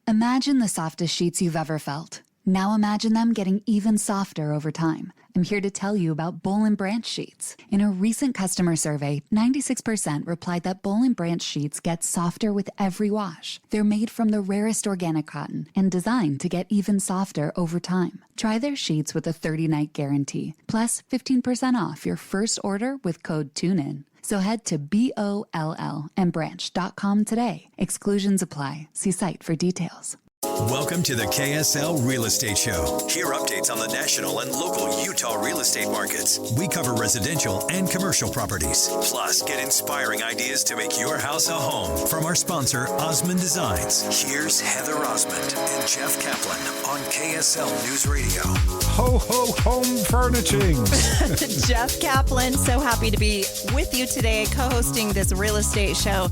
Imagine the softest sheets you've ever felt. Now imagine them getting even softer over time. I'm here to tell you about Boll & Branch sheets. In a recent customer survey, 96% replied that Boll & Branch sheets get softer with every wash. They're made from the rarest organic cotton and designed to get even softer over time. Try their sheets with a 30-night guarantee, plus 15% off your first order with code TUNEIN. So head to BOLLandbranch.com today. Exclusions apply. See site for details. Welcome to the KSL Real Estate Show. Hear updates on the national and local Utah real estate markets. We cover residential and commercial properties. Plus, get inspiring ideas to make your house a home from our sponsor, Osmond Designs. Here's Heather Osmond and Jeff Caplan on KSL News Radio. Ho, ho, home furnishings. Jeff Caplan, so happy to be with you today, co-hosting this real estate show.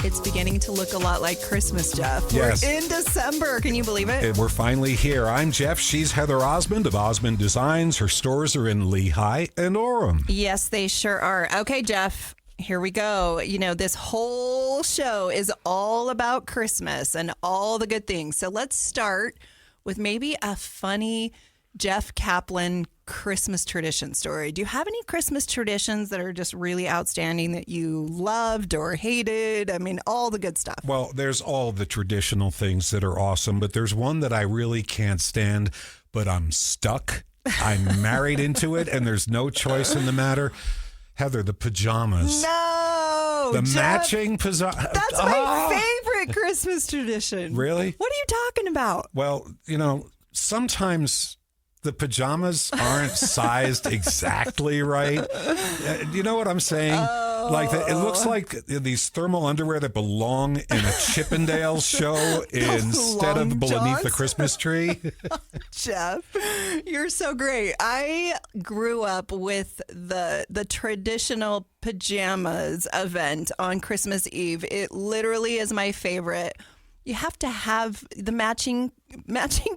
It's beginning to look a lot like Christmas, Jeff. Yes. We're in December. Can you believe it? We're finally here. I'm Jeff. She's Heather Osmond of Osmond Designs. Her stores are in Lehigh and Orem. Yes, they sure are. Okay, Jeff, here we go. You know, this whole show is all about Christmas and all the good things. So let's start with maybe a funny Jeff Caplan Christmas tradition story. Do you have any Christmas traditions that are just really outstanding that you loved or hated? I mean, all the good stuff. Well, there's all the traditional things that are awesome, but there's one that I really can't stand, but I'm stuck. I'm married into it, and there's no choice in the matter. Heather, the pajamas. No! The Jeff, matching pajamas. That's my favorite Christmas tradition. Really? What are you talking about? Well, you know, sometimes the pajamas aren't sized exactly right. You know what I'm saying? Like it looks like these thermal underwear that belong in a Chippendales show instead of beneath the Christmas tree. Jeff, you're so great. I grew up with the traditional pajamas event on Christmas Eve. It literally is my favorite. You have to have the matching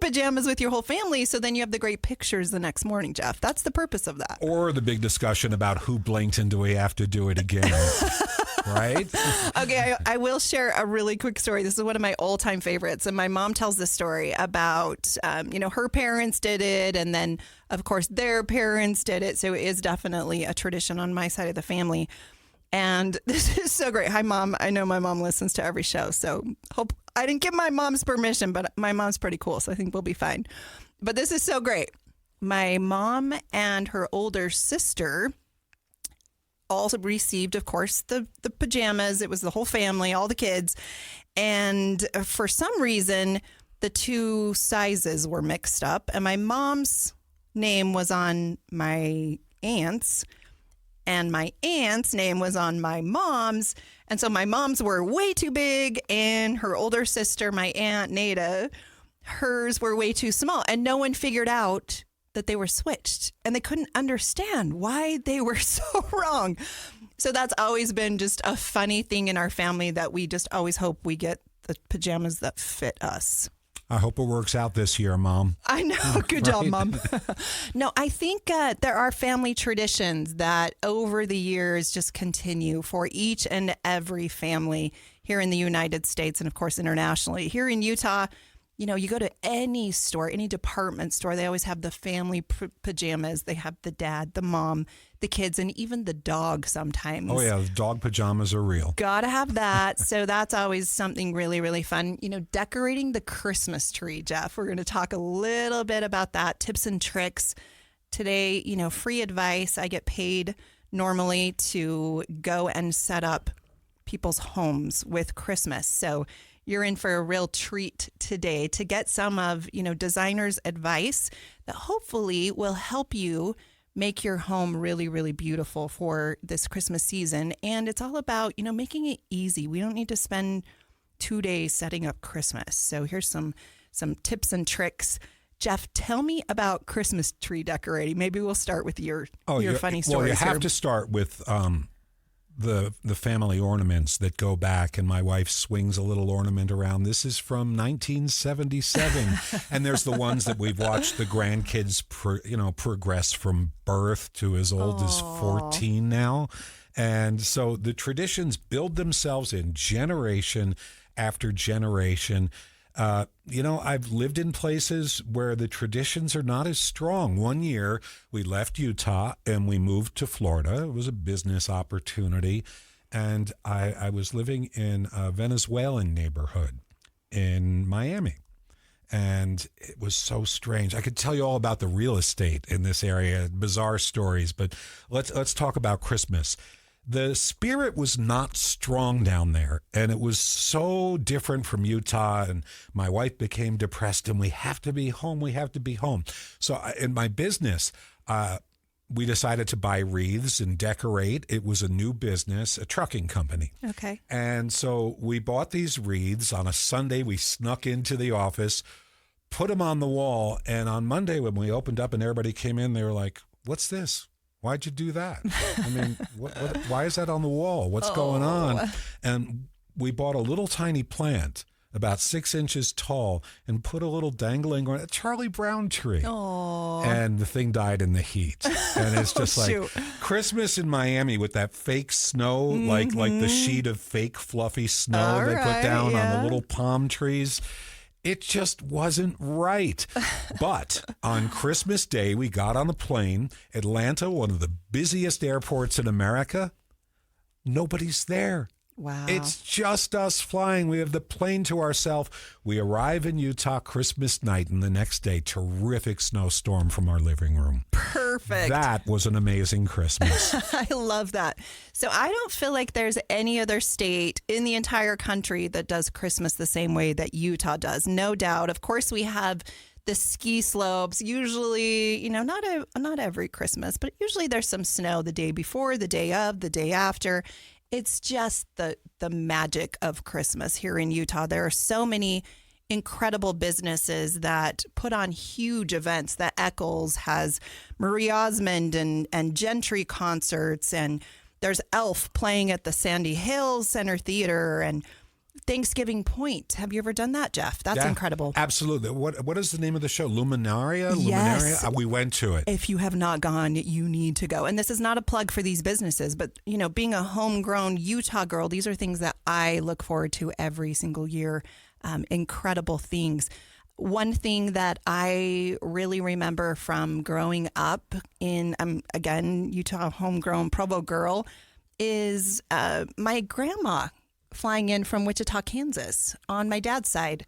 pajamas with your whole family, so then you have the great pictures the next morning, Jeff. That's the purpose of that. Or the big discussion about who blinked and do we have to do it again, right? Okay, I will share a really quick story. This is one of my all-time favorites, and my mom tells this story about, her parents did it, and then, of course, their parents did it, so it is definitely a tradition on my side of the family. And this is so great. Hi, Mom. I know my mom listens to every show, so hope I didn't give my mom's permission, but my mom's pretty cool, so I think we'll be fine. But this is so great. My mom and her older sister also received, of course, the pajamas. It was the whole family, all the kids. And for some reason, the two sizes were mixed up, and my mom's name was on my aunt's, and my aunt's name was on my mom's. And so my mom's were way too big, and her older sister, my Aunt Nada, hers were way too small. And no one figured out that they were switched, and they couldn't understand why they were so wrong. So that's always been just a funny thing in our family, that we just always hope we get the pajamas that fit us. I hope it works out this year, Mom. I know. Good job, Mom. No, I think there are family traditions that over the years just continue for each and every family here in the United States and, of course, internationally. Here in Utah, you go to any store, any department store, they always have the family pajamas. They have the dad, the mom, the kids, and even the dog sometimes. Oh, yeah. The dog pajamas are real. Gotta have that. So that's always something really, really fun. Decorating the Christmas tree, Jeff. We're going to talk a little bit about that, tips and tricks. Today, free advice. I get paid normally to go and set up people's homes with Christmas. So you're in for a real treat today to get some of, designers' advice that hopefully will help you make your home really, really beautiful for this Christmas season. And it's all about, making it easy. We don't need to spend 2 days setting up Christmas. So here's some tips and tricks. Jeff, tell me about Christmas tree decorating. Maybe we'll start with your funny stories. Well, you have here. to start with the family ornaments that go back, and my wife swings a little ornament around. This is from 1977, and there's the ones that we've watched the grandkids progress from birth to as old as 14 now. And so the traditions build themselves in generation after generation. I've lived in places where the traditions are not as strong. One year, we left Utah and we moved to Florida. It was a business opportunity. And I was living in a Venezuelan neighborhood in Miami. And it was so strange. I could tell you all about the real estate in this area, bizarre stories, but let's talk about Christmas. The spirit was not strong down there, and it was so different from Utah, and my wife became depressed, and we have to be home. So in my business, we decided to buy wreaths and decorate. It was a new business, a trucking company. Okay. And so we bought these wreaths. On a Sunday, we snuck into the office, put them on the wall, and on Monday when we opened up and everybody came in, they were like, "What's this? Why'd you do that? I mean, why is that on the wall? What's going on?" And we bought a little tiny plant about 6 inches tall and put a little dangling on a Charlie Brown tree. Oh. And the thing died in the heat. And it's just like Christmas in Miami with that fake snow, like the sheet of fake fluffy snow they put down on the little palm trees. It just wasn't right. But on Christmas Day, we got on a plane. Atlanta, one of the busiest airports in America. Nobody's there. Wow. It's just us flying. We have the plane to ourselves. We arrive in Utah Christmas night, and the next day, terrific snowstorm from our living room. Perfect. That was an amazing Christmas. I love that. So I don't feel like there's any other state in the entire country that does Christmas the same way that Utah does. No doubt. Of course, we have the ski slopes. Usually, not every Christmas, but usually there's some snow the day before, the day of, the day after. It's just the magic of Christmas here in Utah. There are so many incredible businesses that put on huge events. That Eccles has Marie Osmond and Gentry concerts, and there's Elf playing at the Sandy Hills Center Theater, and Thanksgiving Point. Have you ever done that, Jeff? That's incredible. Absolutely. What is the name of the show? Luminaria? Yes. We went to it. If you have not gone, you need to go. And this is not a plug for these businesses, but being a homegrown Utah girl, these are things that I look forward to every single year. Incredible things. One thing that I really remember from growing up in, again, Utah homegrown Provo girl, is my grandma flying in from Wichita, Kansas on my dad's side.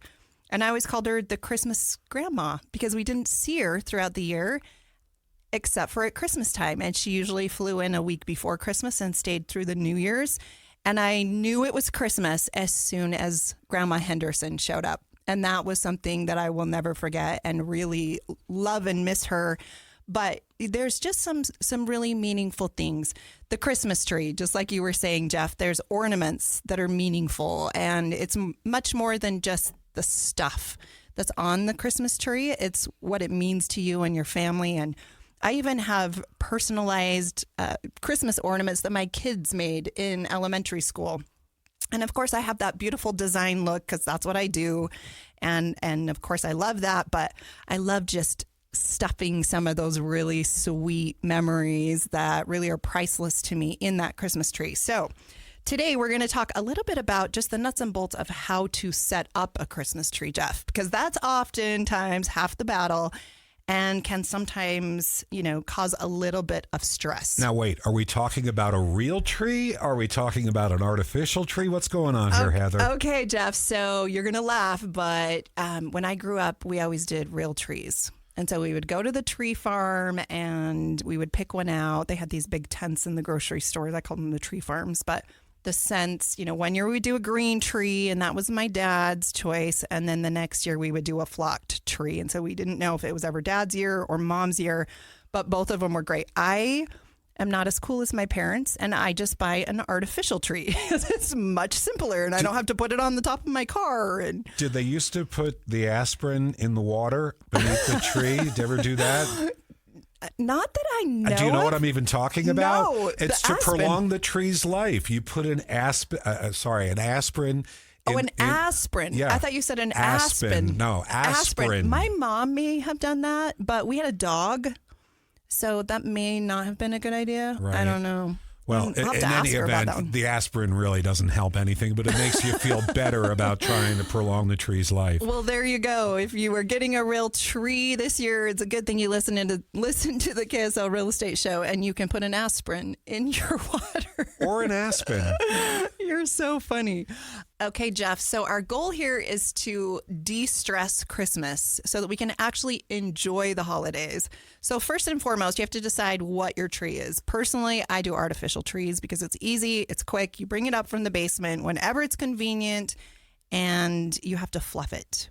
And I always called her the Christmas grandma because we didn't see her throughout the year except for at Christmas time. And she usually flew in a week before Christmas and stayed through the New Year's. And I knew it was Christmas as soon as Grandma Henderson showed up. And that was something that I will never forget and really love and miss her. But there's just some really meaningful things. The Christmas tree, just like you were saying, Jeff, there's ornaments that are meaningful. And it's much more than just the stuff that's on the Christmas tree. It's what it means to you and your family. And I even have personalized Christmas ornaments that my kids made in elementary school. And of course, I have that beautiful design look because that's what I do. And of course, I love that. But I love just stuffing some of those really sweet memories that really are priceless to me in that Christmas tree. So today we're going to talk a little bit about just the nuts and bolts of how to set up a Christmas tree, Jeff, because that's oftentimes half the battle and can sometimes, cause a little bit of stress. Now, wait, are we talking about a real tree? Are we talking about an artificial tree? What's going on here, Heather? Okay, Jeff. So you're going to laugh, but when I grew up, we always did real trees. And so we would go to the tree farm and we would pick one out. They had these big tents in the grocery stores. I called them the tree farms. But the scents, one year we would do a green tree, and that was my dad's choice. And then the next year we would do a flocked tree. And so we didn't know if it was ever dad's year or mom's year, but both of them were great. I am not as cool as my parents, and I just buy an artificial tree. It's much simpler, and I don't have to put it on the top of my car. And did they used to put the aspirin in the water beneath the tree? Did you ever do that? Not that I know. Do you know what I'm even talking about? No, it's to prolong the tree's life. You put an aspirin. Aspirin. Yeah. I thought you said an aspen. No, aspirin. My mom may have done that, but we had a dog, so that may not have been a good idea. Right. I don't know. Well, I'll have in to ask any her about that one. event, the aspirin really doesn't help anything, but it makes you feel better about trying to prolong the tree's life. Well, there you go. If you were getting a real tree this year, it's a good thing you listen to the KSL Real Estate Show, and you can put an aspirin in your water. Or an aspen. You're so funny. Okay, Jeff. So our goal here is to de-stress Christmas so that we can actually enjoy the holidays. So first and foremost, you have to decide what your tree is. Personally, I do artificial trees because it's easy, it's quick. You bring it up from the basement whenever it's convenient, and you have to fluff it.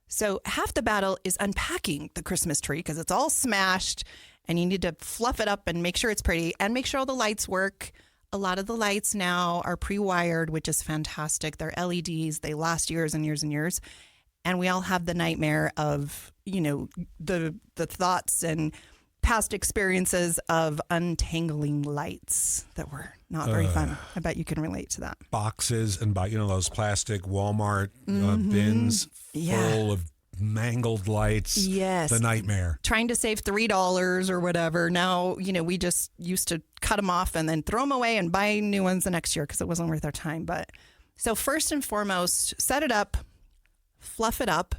So half the battle is unpacking the Christmas tree because it's all smashed, and you need to fluff it up and make sure it's pretty and make sure all the lights work. A lot of the lights now are pre-wired, which is fantastic. They're LEDs. They last years and years and years. And we all have the nightmare of, the thoughts and past experiences of untangling lights that were not very fun. I bet you can relate to that. Boxes and those plastic Walmart bins full of mangled lights. Yes. The nightmare. Trying to save $3 or whatever. Now, we just used to cut them off and then throw them away and buy new ones the next year because it wasn't worth our time. But so first and foremost, set it up, fluff it up,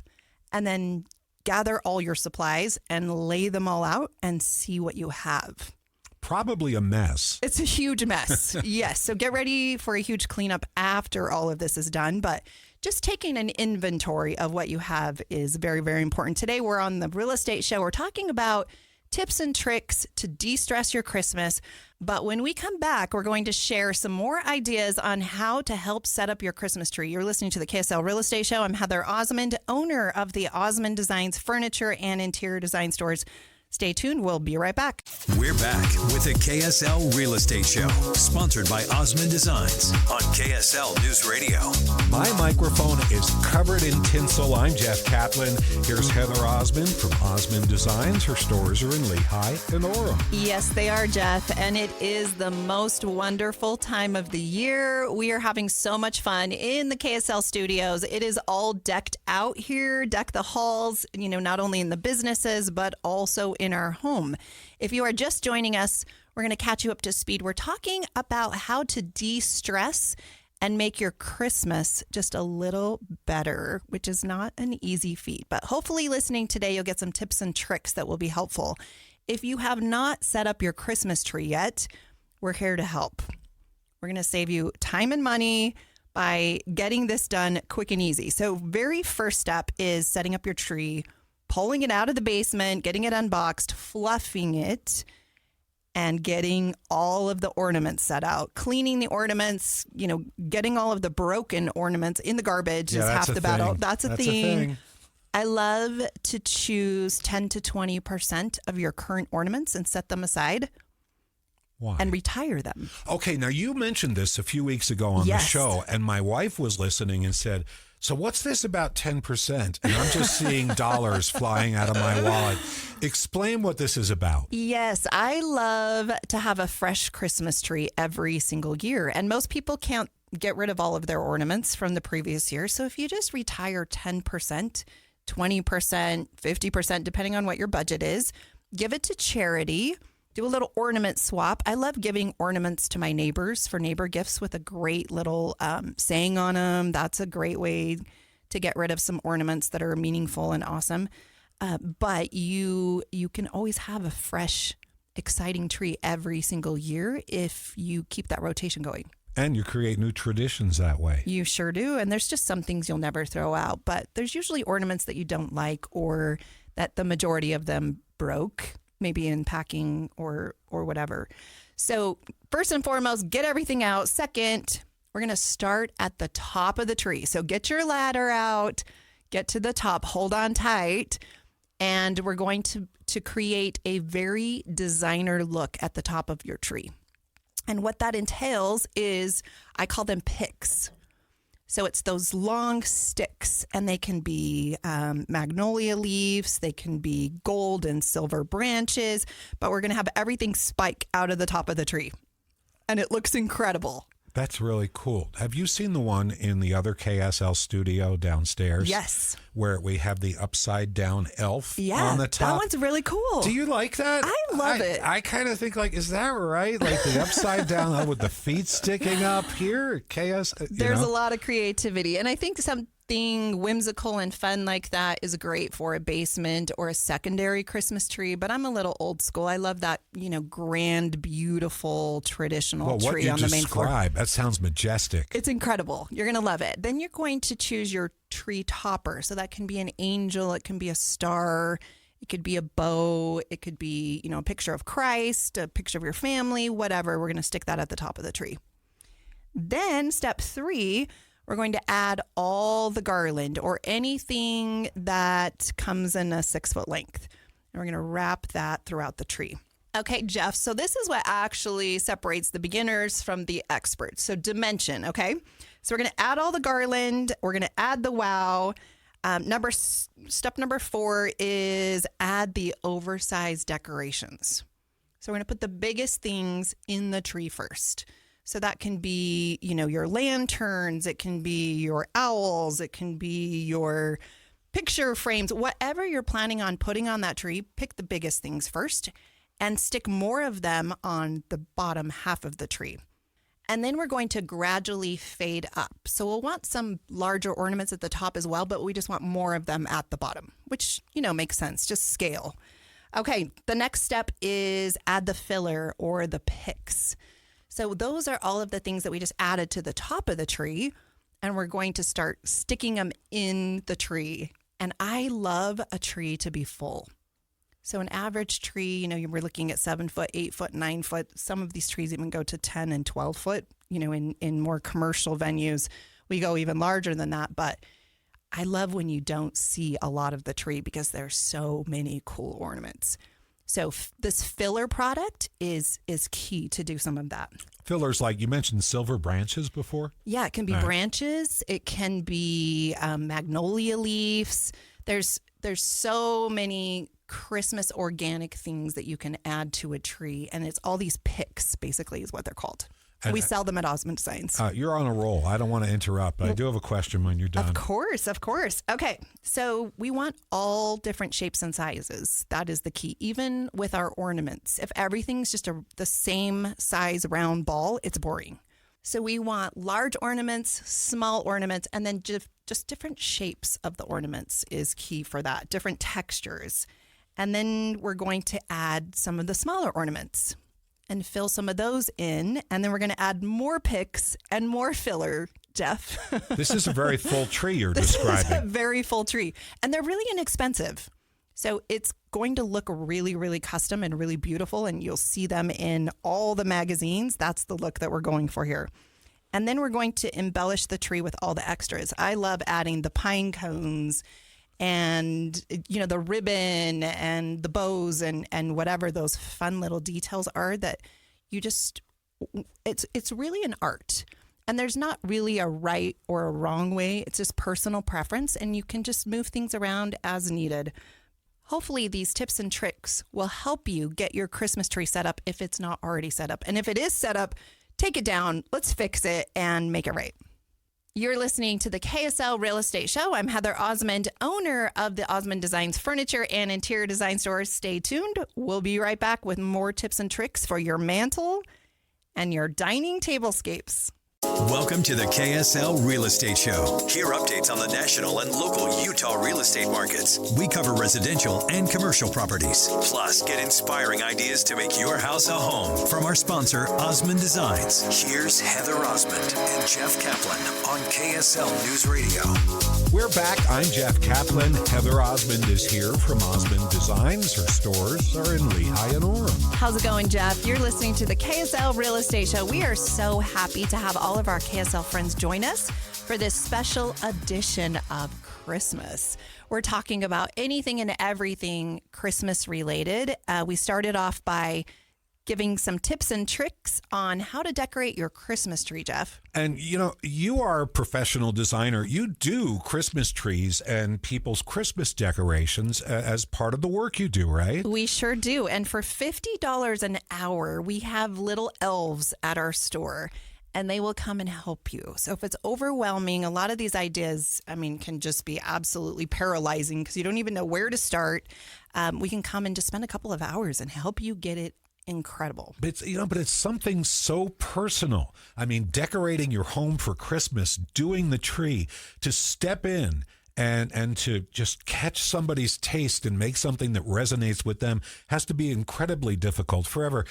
and then gather all your supplies and lay them all out and see what you have. Probably a mess. It's a huge mess. Yes. So get ready for a huge cleanup after all of this is done. But just taking an inventory of what you have is very, very important. Today, we're on the Real Estate Show. We're talking about tips and tricks to de-stress your Christmas. But when we come back, we're going to share some more ideas on how to help set up your Christmas tree. You're listening to the KSL Real Estate Show. I'm Heather Osmond, owner of the Osmond Designs furniture and interior design stores. Stay tuned. We'll be right back. We're back with the KSL Real Estate Show, sponsored by Osmond Designs on KSL News Radio. My microphone is covered in tinsel. I'm Jeff Caplan. Here's Heather Osmond from Osmond Designs. Her stores are in Lehigh and Orem. Yes, they are, Jeff. And it is the most wonderful time of the year. We are having so much fun in the KSL studios. It is all decked out here, deck the halls, not only in the businesses, but also in our home. If you are just joining us, we're going to catch you up to speed. We're talking about how to de-stress and make your Christmas just a little better, which is not an easy feat. But hopefully listening today, you'll get some tips and tricks that will be helpful. If you have not set up your Christmas tree yet, we're here to help. We're going to save you time and money by getting this done quick and easy. So very first step is setting up your tree, pulling it out of the basement, getting it unboxed, fluffing it, and getting all of the ornaments set out. Cleaning the ornaments, getting all of the broken ornaments in the garbage is half the battle. That's a thing. I love to choose 10 to 20% of your current ornaments and set them aside. Why? And retire them. Okay, now you mentioned this a few weeks ago on the show, and my wife was listening and said, so what's this about 10%? And I'm just seeing dollars flying out of my wallet. Explain what this is about. Yes, I love to have a fresh Christmas tree every single year. And most people can't get rid of all of their ornaments from the previous year. So if you just retire 10%, 20%, 50%, depending on what your budget is, give it to charity. Do a little ornament swap. I love giving ornaments to my neighbors for neighbor gifts with a great little saying on them. That's a great way to get rid of some ornaments that are meaningful and awesome. But you can always have a fresh, exciting tree every single year if you keep that rotation going. And you create new traditions that way. You sure do. And there's just some things you'll never throw out. But there's usually ornaments that you don't like or that the majority of them broke, maybe in packing or whatever. So first and foremost, get everything out. Second, we're going to start at the top of the tree. So get your ladder out, get to the top, hold on tight, and we're going to create a very designer look at the top of your tree. And what that entails is, I call them picks. So it's those long sticks, and they can be magnolia leaves, they can be gold and silver branches, but we're going to have everything spike out of the top of the tree. And it looks incredible. That's really cool. Have you seen the one in the other KSL studio downstairs? Yes. Where we have the upside down elf on the top? That one's really cool. Do you like that? I love it. I kind of think like, is that right? Like the upside down with the feet sticking up here at KS? There's a lot of creativity. And I think something whimsical and fun like that is great for a basement or a secondary Christmas tree. But I'm a little old school. I love that, grand, beautiful, traditional tree on the main floor. That sounds majestic. It's incredible. You're going to love it. Then you're going to choose your tree topper. So that can be an angel. It can be a star. It could be a bow. It could be, a picture of Christ, a picture of your family, whatever. We're going to stick that at the top of the tree. Then step 3, we're going to add all the garland or anything that comes in a 6-foot length. And we're going to wrap that throughout the tree. Okay, Jeff, so this is what actually separates the beginners from the experts. So dimension, okay? So we're going to add all the garland. We're going to add the wow. Step number 4 is add the oversized decorations. So we're going to put the biggest things in the tree first. So that can be, your lanterns, it can be your owls, it can be your picture frames, whatever you're planning on putting on that tree, pick the biggest things first and stick more of them on the bottom half of the tree. And then we're going to gradually fade up. So we'll want some larger ornaments at the top as well, but we just want more of them at the bottom, which, makes sense, just scale. Okay, the next step is add the filler or the picks. So those are all of the things that we just added to the top of the tree, and we're going to start sticking them in the tree. And I love a tree to be full. So an average tree, we're looking at 7 foot, 8 foot, 9 foot. Some of these trees even go to 10 and 12 foot. In more commercial venues, we go even larger than that. But I love when you don't see a lot of the tree because there's so many cool ornaments. So this filler product is key to do some of that. Fillers, like you mentioned silver branches before? Yeah, it can be branches. It can be magnolia leaves. There's so many Christmas organic things that you can add to a tree. And it's all these picks, basically, is what they're called. We sell them at Osmond Designs. You're on a roll. I don't want to interrupt, but I do have a question when you're done. Of course. Okay. So we want all different shapes and sizes. That is the key, even with our ornaments. If everything's just the same size round ball, it's boring. So we want large ornaments, small ornaments, and then just different shapes of the ornaments is key for that, different textures. And then we're going to add some of the smaller ornaments and fill some of those in. And then we're going to add more picks and more filler, Jeff. This is a very full tree you're This describing. is a very full tree. And they're really inexpensive. So it's going to look really, really custom and really beautiful. And you'll see them in all the magazines. That's the look that we're going for here. And then we're going to embellish the tree with all the extras. I love adding the pine cones and, the ribbon and the bows and whatever those fun little details are that it's really an art. And there's not really a right or a wrong way. It's just personal preference, and you can just move things around as needed. Hopefully these tips and tricks will help you get your Christmas tree set up if it's not already set up. And if it is set up, take it down, let's fix it and make it right. You're listening to the KSL Real Estate Show. I'm Heather Osmond, owner of the Osmond Designs Furniture and Interior Design Stores. Stay tuned. We'll be right back with more tips and tricks for your mantle and your dining tablescapes. Welcome to the KSL Real Estate Show. Hear updates on the national and local Utah real estate markets. We cover residential and commercial properties. Plus, get inspiring ideas to make your house a home from our sponsor, Osmond Designs. Here's Heather Osmond and Jeff Caplan on KSL News Radio. We're back. I'm Jeff Caplan. Heather Osmond is here from Osmond Designs. Her stores are in Lehigh and Orem. How's it going, Jeff? You're listening to the KSL Real Estate Show. We are so happy to have all of our KSL friends join us for this special edition of Christmas. We're talking about anything and everything Christmas related. We started off by giving some tips and tricks on how to decorate your Christmas tree, Jeff. And, you are a professional designer. You do Christmas trees and people's Christmas decorations as part of the work you do, right? We sure do. And for $50 an hour, we have little elves at our store. and they will come and help you. So if it's overwhelming, a lot of these ideas, can just be absolutely paralyzing because you don't even know where to start. We can come and just spend a couple of hours and help you get it incredible. But it's something so personal. Decorating your home for Christmas, doing the tree, to step in and to just catch somebody's taste and make something that resonates with them has to be incredibly difficult forever.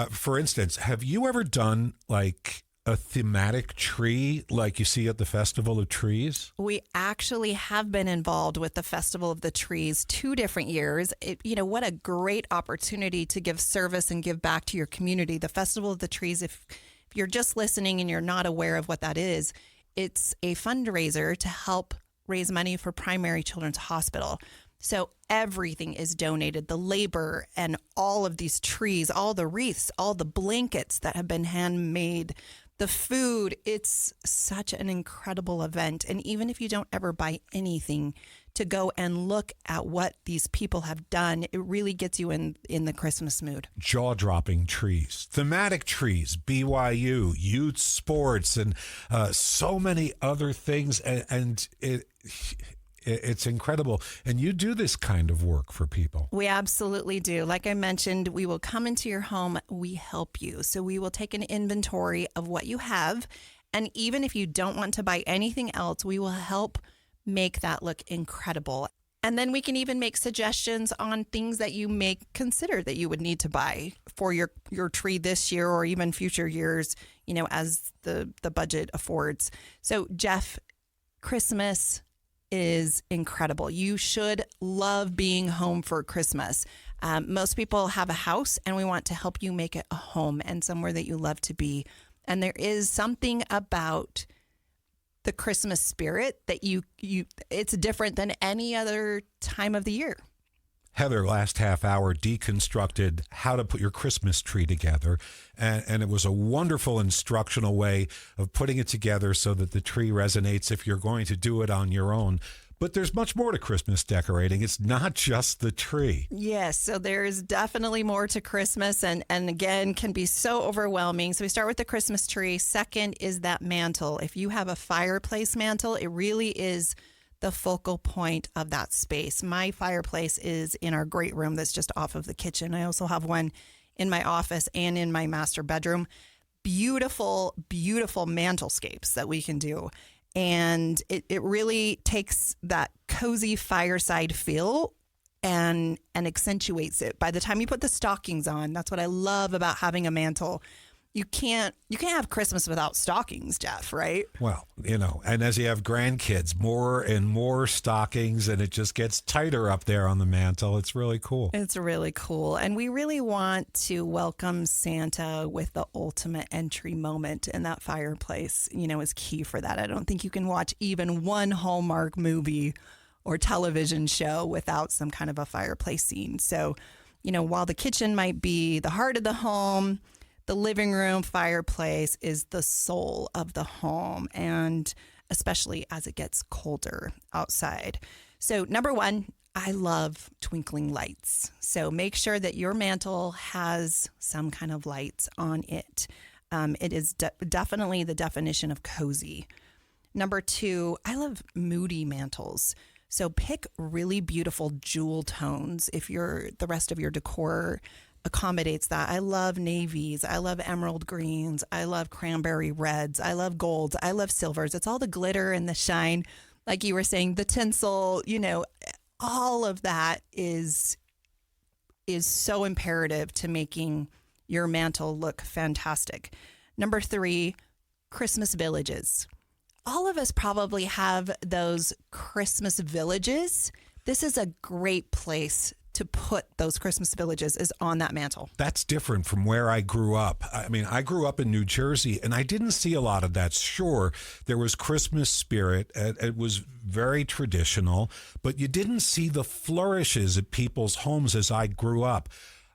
For instance, have you ever done like a thematic tree like you see at the Festival of Trees? We actually have been involved with the Festival of the Trees 2 different years. What a great opportunity to give service and give back to your community. The Festival of the Trees, if you're just listening and you're not aware of what that is, it's a fundraiser to help raise money for Primary Children's Hospital. So everything is donated, the labor and all of these trees, all the wreaths, all the blankets that have been handmade, the food. It's such an incredible event. And even if you don't ever buy anything, to go and look at what these people have done, it really gets you in the Christmas mood. Jaw-dropping trees, thematic trees, BYU, youth sports, and so many other things. And it's incredible. And you do this kind of work for people. We absolutely do. Like I mentioned, we will come into your home. We help you. So we will take an inventory of what you have. And even if you don't want to buy anything else, we will help make that look incredible. And then we can even make suggestions on things that you may consider that you would need to buy for your tree this year or even future years, as the budget affords. So Jeff, Christmas is incredible. You should love being home for Christmas. Most people have a house, and we want to help you make it a home and somewhere that you love to be. And there is something about the Christmas spirit that it's different than any other time of the year. Heather, last half hour, deconstructed how to put your Christmas tree together. And it was a wonderful instructional way of putting it together so that the tree resonates if you're going to do it on your own. But there's much more to Christmas decorating. It's not just the tree. Yes, so there's definitely more to Christmas, and again, can be so overwhelming. So we start with the Christmas tree. Second is that mantle. If you have a fireplace mantle, it really is the focal point of that space. My fireplace is in our great room that's just off of the kitchen. I also have one in my office and in my master bedroom. Beautiful, beautiful mantelscapes that we can do. And it really takes that cozy fireside feel and accentuates it. By the time you put the stockings on, that's what I love about having a mantle. You can't have Christmas without stockings, Jeff, right? Well, and as you have grandkids, more and more stockings, and it just gets tighter up there on the mantle. It's really cool. It's really cool. And we really want to welcome Santa with the ultimate entry moment, and that fireplace, is key for that. I don't think you can watch even one Hallmark movie or television show without some kind of a fireplace scene. So, while the kitchen might be the heart of the home, the living room fireplace is the soul of the home, and especially as it gets colder outside. So number 1, I love twinkling lights. So make sure that your mantle has some kind of lights on it. It is definitely the definition of cozy. Number 2, I love moody mantles. So pick really beautiful jewel tones if the rest of your decor accommodates that. I love navies. I love emerald greens. I love cranberry reds. I love golds. I love silvers. It's all the glitter and the shine. Like you were saying, the tinsel, all of that is so imperative to making your mantle look fantastic. Number 3, Christmas villages. All of us probably have those Christmas villages. This is a great place to put those Christmas villages, is on that mantle. That's different from where I grew up. I grew up in New Jersey, and I didn't see a lot of that. Sure, there was Christmas spirit. It was very traditional, but you didn't see the flourishes at people's homes as I grew up.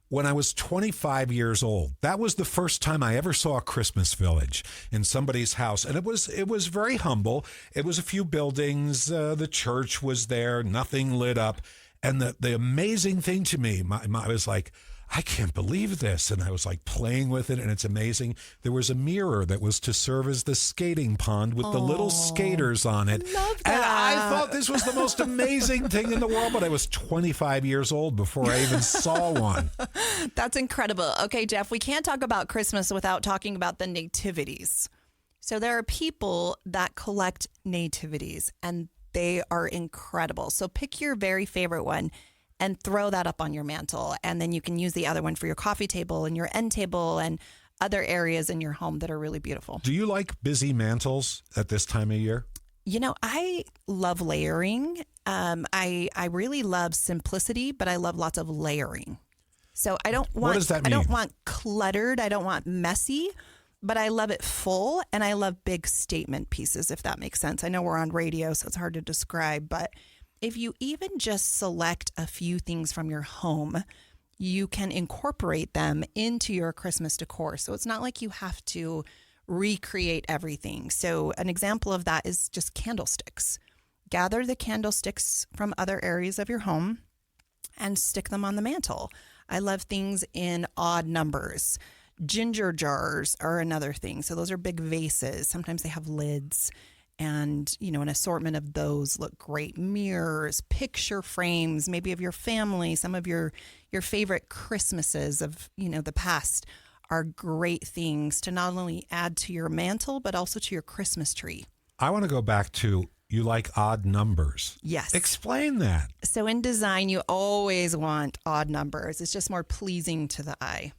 When I was 25 years old, that was the first time I ever saw a Christmas village in somebody's house. And it was very humble. It was a few buildings. The church was there, nothing lit up. And the amazing thing to me, I was like, I can't believe this. And I was like playing with it, and it's amazing. There was a mirror that was to serve as the skating pond with the little skaters on it. Love that. And I thought this was the most amazing thing in the world, but I was 25 years old before I even saw one. That's incredible. Okay, Jeff, we can't talk about Christmas without talking about the nativities. So there are people that collect nativities, and they are incredible. So pick your very favorite one and throw that up on your mantle. And then you can use the other one for your coffee table and your end table and other areas in your home that are really beautiful. Do you like busy mantles at this time of year? You know, I love layering. I really love simplicity, but I love lots of layering. So I don't want, what does that mean? I don't want cluttered. I don't want messy, but I love it full, and I love big statement pieces, if that makes sense. I know we're on radio, so it's hard to describe, but if you even just select a few things from your home, you can incorporate them into your Christmas decor. So it's not like you have to recreate everything. So an example of that is just candlesticks. Gather the candlesticks from other areas of your home and stick them on the mantle. I love things in odd numbers. Ginger jars are another thing. So those are big vases. Sometimes they have lids. And, you know, an assortment of those look great. Mirrors, picture frames, maybe of your family, some of your favorite Christmases of, you know, the past are great things to not only add to your mantle, but also to your Christmas tree. I want to go back to you like odd numbers. Yes. Explain that. So in design, you always want odd numbers. It's just more pleasing to the eye.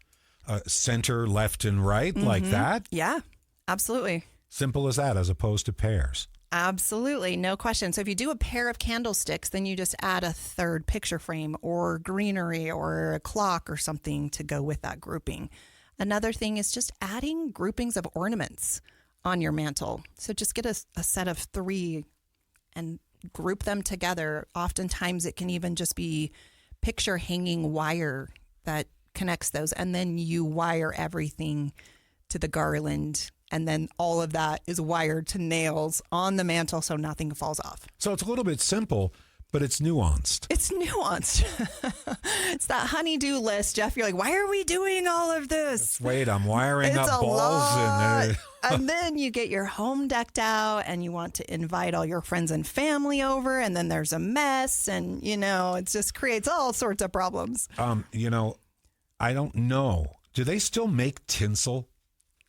Center, left, and right, like that? Yeah, absolutely. Simple as that, as opposed to pairs. Absolutely. No question. So if you do a pair of candlesticks, then you just add a third picture frame or greenery or a clock or something to go with that grouping. Another thing is just adding groupings of ornaments on your mantle. So just get a set of 3 and group them together. Oftentimes it can even just be picture hanging wire that connects those, and then you wire everything to the garland. And then all of that is wired to nails on the mantle so nothing falls off. So it's a little bit simple, but it's nuanced. It's nuanced. It's that honey-do list, Jeff. You're like, why are we doing all of this? Wait, I'm wiring It's up a balls lot. in there. And then you get your home decked out and you want to invite all your friends and family over, and then there's a mess, and, you know, it just creates all sorts of problems. You know, I don't know. Do they still make tinsel?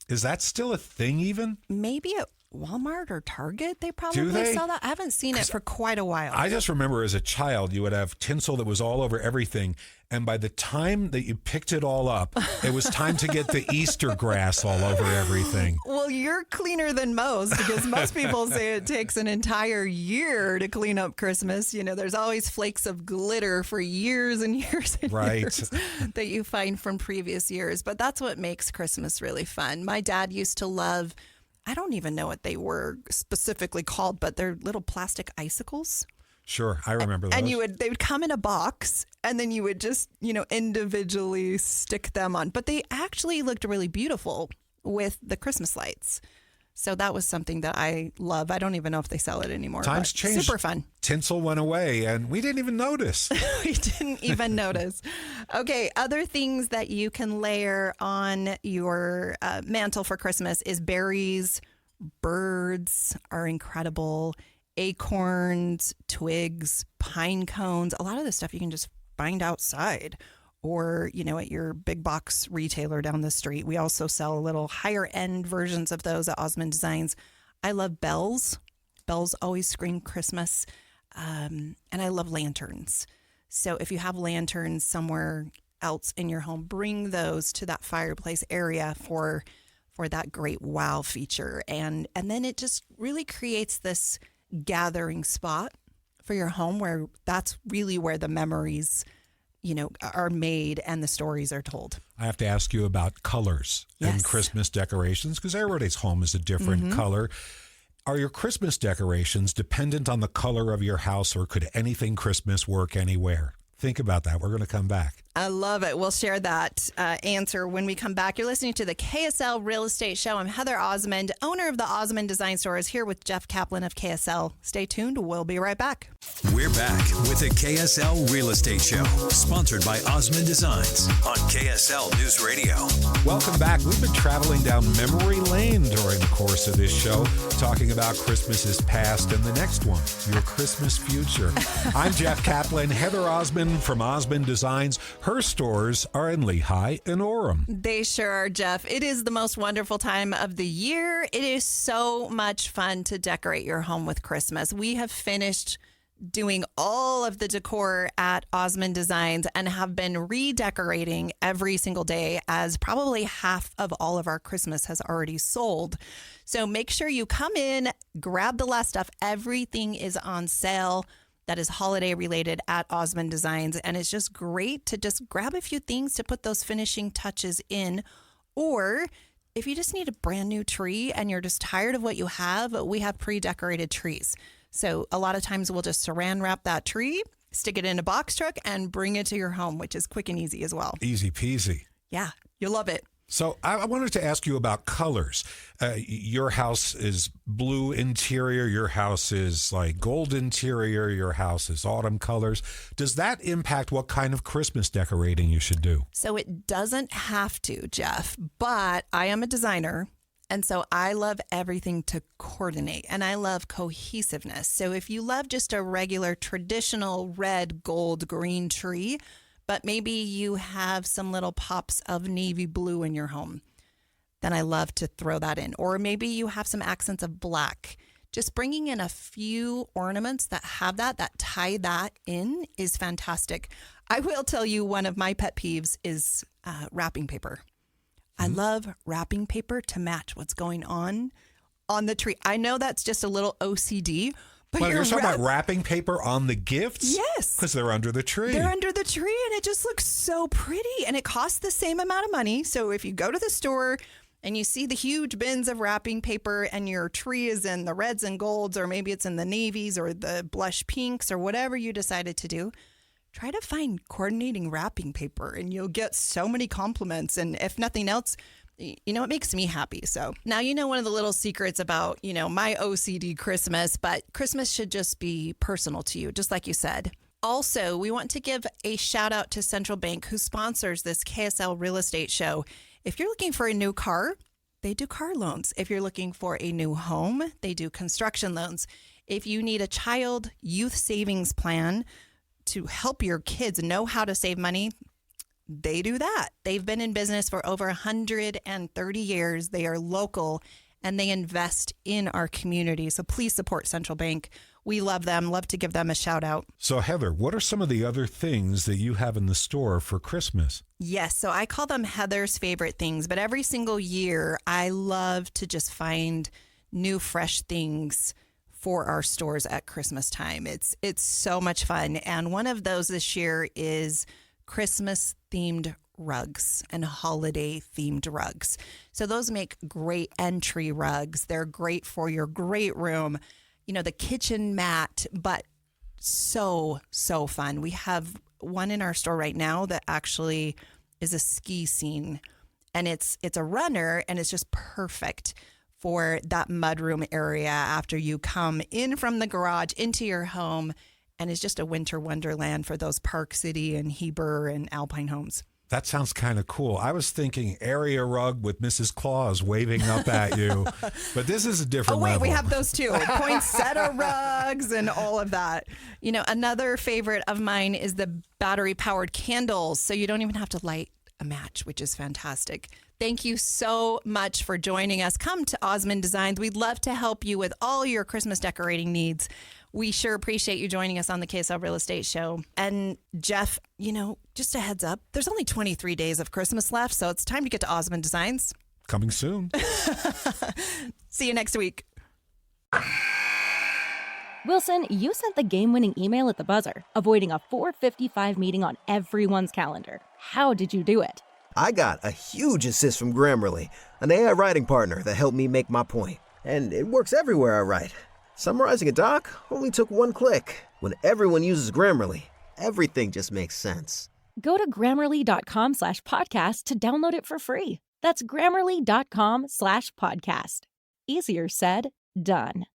Is that still a thing even? Maybe at Walmart or Target, they probably they? sell that. I haven't seen it for quite a while. I just remember as a child, you would have tinsel that was all over everything. And by the time that you picked it all up, it was time to get the Easter grass all over everything. Well, you're cleaner than most, because most people say it takes an entire year to clean up Christmas. You know, there's always flakes of glitter for years and years and years that you find from previous years. But that's what makes Christmas really fun. My dad used to love, I don't even know what they were specifically called, but they're little plastic icicles. Sure, I remember those. And they would come in a box, and then you would just, you know, individually stick them on. But they actually looked really beautiful with the Christmas lights. So that was something that I love. I don't even know if they sell it anymore. Times changed. Super fun. Tinsel went away, and we didn't even notice. We didn't even notice. Okay, other things that you can layer on your mantle for Christmas is berries. Birds are incredible. Acorns, twigs, pine cones. A lot of this stuff you can just find outside or, you know, at your big box retailer down the street. We also sell little higher end versions of those at Osmond Designs. I love bells. Bells always scream Christmas. And I love lanterns. So if you have lanterns somewhere else in your home, bring those to that fireplace area for that great wow feature. And then it just really creates this gathering spot for your home where that's really where the memories, you know, are made and the stories are told. I have to ask you about colors and Christmas decorations, because everybody's home is a different color. Are your Christmas decorations dependent on the color of your house, or could anything Christmas work anywhere? Think about that. We're going to come back. I love it. We'll share that answer when we come back. You're listening to the KSL Real Estate Show. I'm Heather Osmond, owner of the Osmond Designs stores, here with Jeff Caplan of KSL. Stay tuned. We'll be right back. We're back with the KSL Real Estate Show, sponsored by Osmond Designs on KSL News Radio. Welcome back. We've been traveling down memory lane during the course of this show, talking about Christmas's past and the next one, your Christmas future. I'm Jeff Caplan. Heather Osmond from Osmond Designs. Her stores are in Lehigh and Orem. They sure are, Jeff. It is the most wonderful time of the year. It is so much fun to decorate your home with Christmas. We have finished doing all of the decor at Osmond Designs and have been redecorating every single day, as probably half of all of our Christmas has already sold. So make sure you come in, grab the last stuff. Everything is on sale that is holiday related at Osmond Designs. And it's just great to just grab a few things to put those finishing touches in. Or if you just need a brand new tree and you're just tired of what you have, we have pre-decorated trees. So a lot of times we'll just saran wrap that tree, stick it in a box truck, and bring it to your home, which is quick and easy as well. Easy peasy. Yeah, you'll love it. So I wanted to ask you about colors. Your house is blue interior. Your house is like gold interior. Your house is autumn colors. Does that impact what kind of Christmas decorating you should do? So it doesn't have to, Jeff, but I am a designer. And so I love everything to coordinate, and I love cohesiveness. So if you love just a regular traditional red, gold, green tree, but maybe you have some little pops of navy blue in your home, then I love to throw that in. Or maybe you have some accents of black. Just bringing in a few ornaments that have that tie that in is fantastic. I will tell you, one of my pet peeves is wrapping paper. I love wrapping paper to match what's going on the tree. I know that's just a little OCD, but you're talking about wrapping paper on the gifts? Yes. Because they're under the tree. They're under the tree, and it just looks so pretty, and it costs the same amount of money. So if you go to the store and you see the huge bins of wrapping paper and your tree is in the reds and golds, or maybe it's in the navies or the blush pinks or whatever you decided to do, try to find coordinating wrapping paper, and you'll get so many compliments. And if nothing else, you know, it makes me happy. So now you know one of the little secrets about, you know, my OCD Christmas, but Christmas should just be personal to you, just like you said. Also, we want to give a shout out to Central Bank, who sponsors this KSL Real Estate Show. If you're looking for a new car, they do car loans. If you're looking for a new home, they do construction loans. If you need a child youth savings plan to help your kids know how to save money, they do that. They've been in business for over 130 years. They are local, and they invest in our community. So please support Central Bank. We love them. Love to give them a shout out. So Heather, what are some of the other things that you have in the store for Christmas? Yes. So I call them Heather's favorite things, but every single year I love to just find new, fresh things for our stores at Christmas time. It's so much fun. And one of those this year is Christmas themed rugs and holiday themed rugs. So those make great entry rugs. They're great for your great room, you know, the kitchen mat, but so fun. We have one in our store right now that actually is a ski scene, and it's a runner, and it's just perfect for that mudroom area after you come in from the garage into your home, and it's just a winter wonderland for those Park City and Heber and Alpine homes. That sounds kind of cool. I was thinking area rug with Mrs. Claus waving up at you, but this is a different level. We have those too. Poinsettia rugs and all of that. You know, another favorite of mine is the battery-powered candles, so you don't even have to light a match, which is fantastic. Thank you so much for joining us. Come to Osmond Designs. We'd love to help you with all your Christmas decorating needs. We sure appreciate you joining us on the KSL Real Estate Show. And Jeff, you know, just a heads up, there's only 23 days of Christmas left, so it's time to get to Osmond Designs. Coming soon. See you next week. Wilson, you sent the game-winning email at the buzzer, avoiding a 4:55 meeting on everyone's calendar. How did you do it? I got a huge assist from Grammarly, an AI writing partner that helped me make my point. And it works everywhere I write. Summarizing a doc only took one click. When everyone uses Grammarly, everything just makes sense. Go to grammarly.com/podcast to download it for free. That's grammarly.com/podcast. Easier said, done.